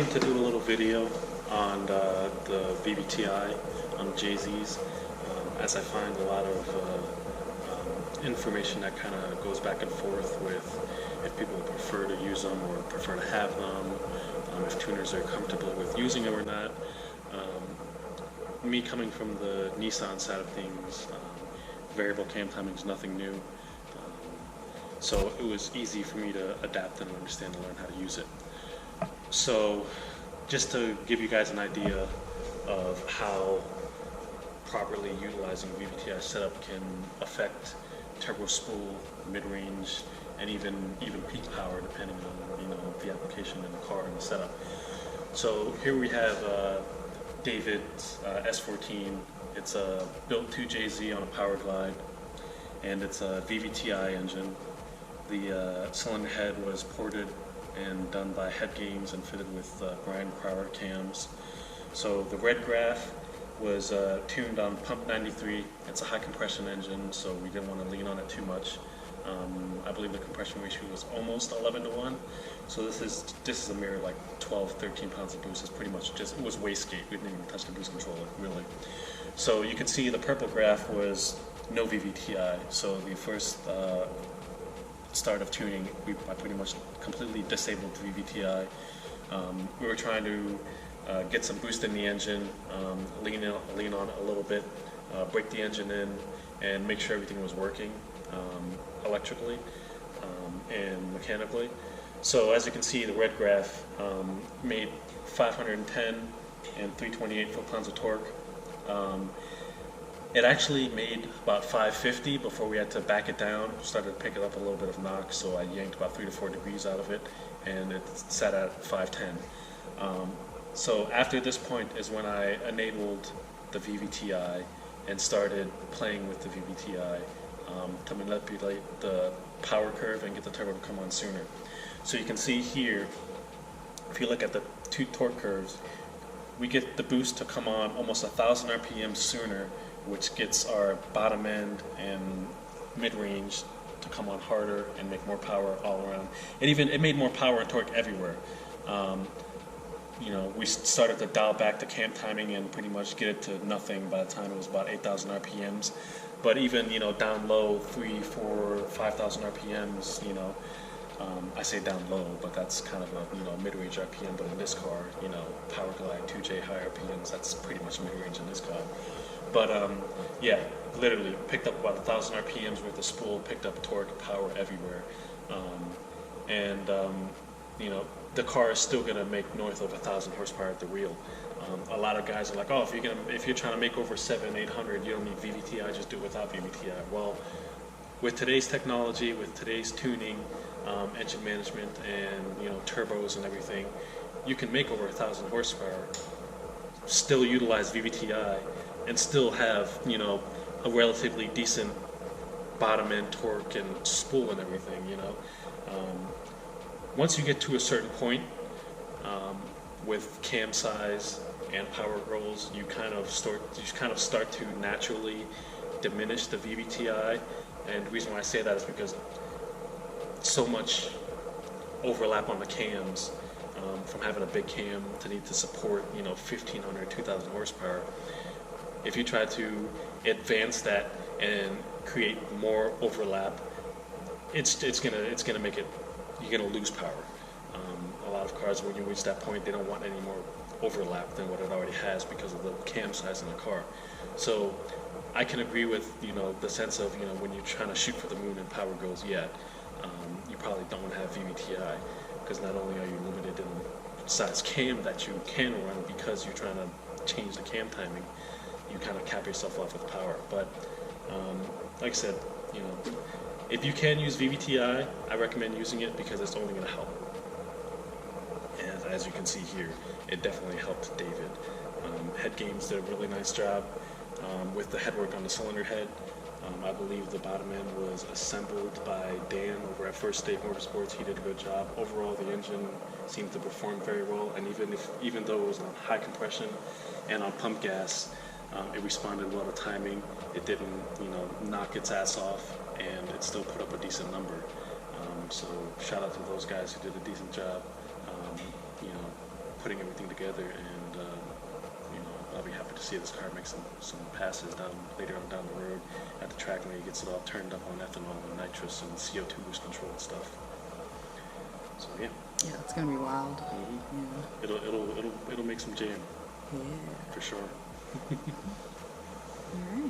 wanted to do a little video on the VVTI on JZs, as I find a lot of information that kind of goes back and forth with if people prefer to use them or prefer to have them, if tuners are comfortable with using them or not. Me coming from the Nissan side of things, variable cam timing is nothing new, so it was easy for me to adapt and understand and learn how to use it. So just to give you guys an idea of how properly utilizing VVTI setup can affect turbo spool, mid-range, and even peak power, depending on the application in the car and the setup. So here we have David's S14. It's a built 2JZ on a power glide, and it's a VVTI engine. The cylinder head was ported and done by Head Games and fitted with Brian Crowder cams. So the red graph was tuned on pump 93. It's a high compression engine, so we didn't want to lean on it too much. I believe the compression ratio was almost 11:1. So this is a mere like 12, 13 pounds of boost. It's pretty much just, it was wastegate. We didn't even touch the boost controller, really. So you can see the purple graph was no VVTI. So the first start of tuning, I pretty much completely disabled the VVTI. We were trying to get some boost in the engine, lean on it a little bit, break the engine in, and make sure everything was working electrically and mechanically. So as you can see, the red graph made 510 and 328 foot-pounds of torque. It actually made about 550 before we had to back it down. Started picking up a little bit of knock, so I yanked about 3 to 4 degrees out of it, and it sat at 510. So after this point is when I enabled the VVTI and started playing with the VVTI to manipulate the power curve and get the turbo to come on sooner. So you can see here, if you look at the two torque curves, we get the boost to come on almost 1,000 RPM sooner, which gets our bottom end and mid-range to come on harder and make more power all around. It made more power and torque everywhere. We started to dial back the cam timing and pretty much get it to nothing by the time it was about 8,000 RPMs. But even down low, 3, 4, 5,000 RPMs, I say down low, but that's kind of a mid-range RPM. But in this car, power glide 2J high RPMs, that's pretty much mid-range in this car. But yeah, literally picked up about 1,000 RPMs worth of spool, picked up torque, power everywhere, the car is still going to make north of 1,000 horsepower at the wheel. A lot of guys are like, oh, if you're trying to make over 700, 800, you don't need VVTI, just do it without VVTI. Well, with today's technology, with today's tuning, engine management, and turbos and everything, you can make over 1,000 horsepower, still utilize VVTI, and still have a relatively decent bottom end torque and spool and everything. Once you get to a certain point with cam size and power goals, you kind of start to naturally diminish the VVTI. And the reason why I say that is because so much overlap on the cams, from having a big cam to need to support 1,500, 2,000 horsepower. If you try to advance that and create more overlap, it's gonna make it, you're gonna lose power. A lot of cars, when you reach that point, they don't want any more overlap than what it already has because of the cam size in the car. So I can agree with the sense of when you're trying to shoot for the moon and power goes, you probably don't want to have VVTI, because not only are you limited in size cam that you can run because you're trying to change the cam timing, you kind of cap yourself off with power. But like I said, if you can use VVTI, I recommend using it because it's only going to help. And as you can see here, it definitely helped David. Head Games did a really nice job with the headwork on the cylinder head. I believe the bottom end was assembled by Dan over at First State Motorsports. He did a good job. Overall, the engine seemed to perform very well, and even though it was on high compression and on pump gas, it responded well to timing. It didn't, knock its ass off, and it still put up a decent number. So shout out to those guys who did a decent job, putting everything together, and I'll be happy to see this car make some passes later on down the road at the track when he gets it all turned up on ethanol and nitrous and CO2 control and stuff. So yeah. Yeah, it's gonna be wild. Mm-hmm. Yeah. It'll make some jam. Yeah. For sure. All right.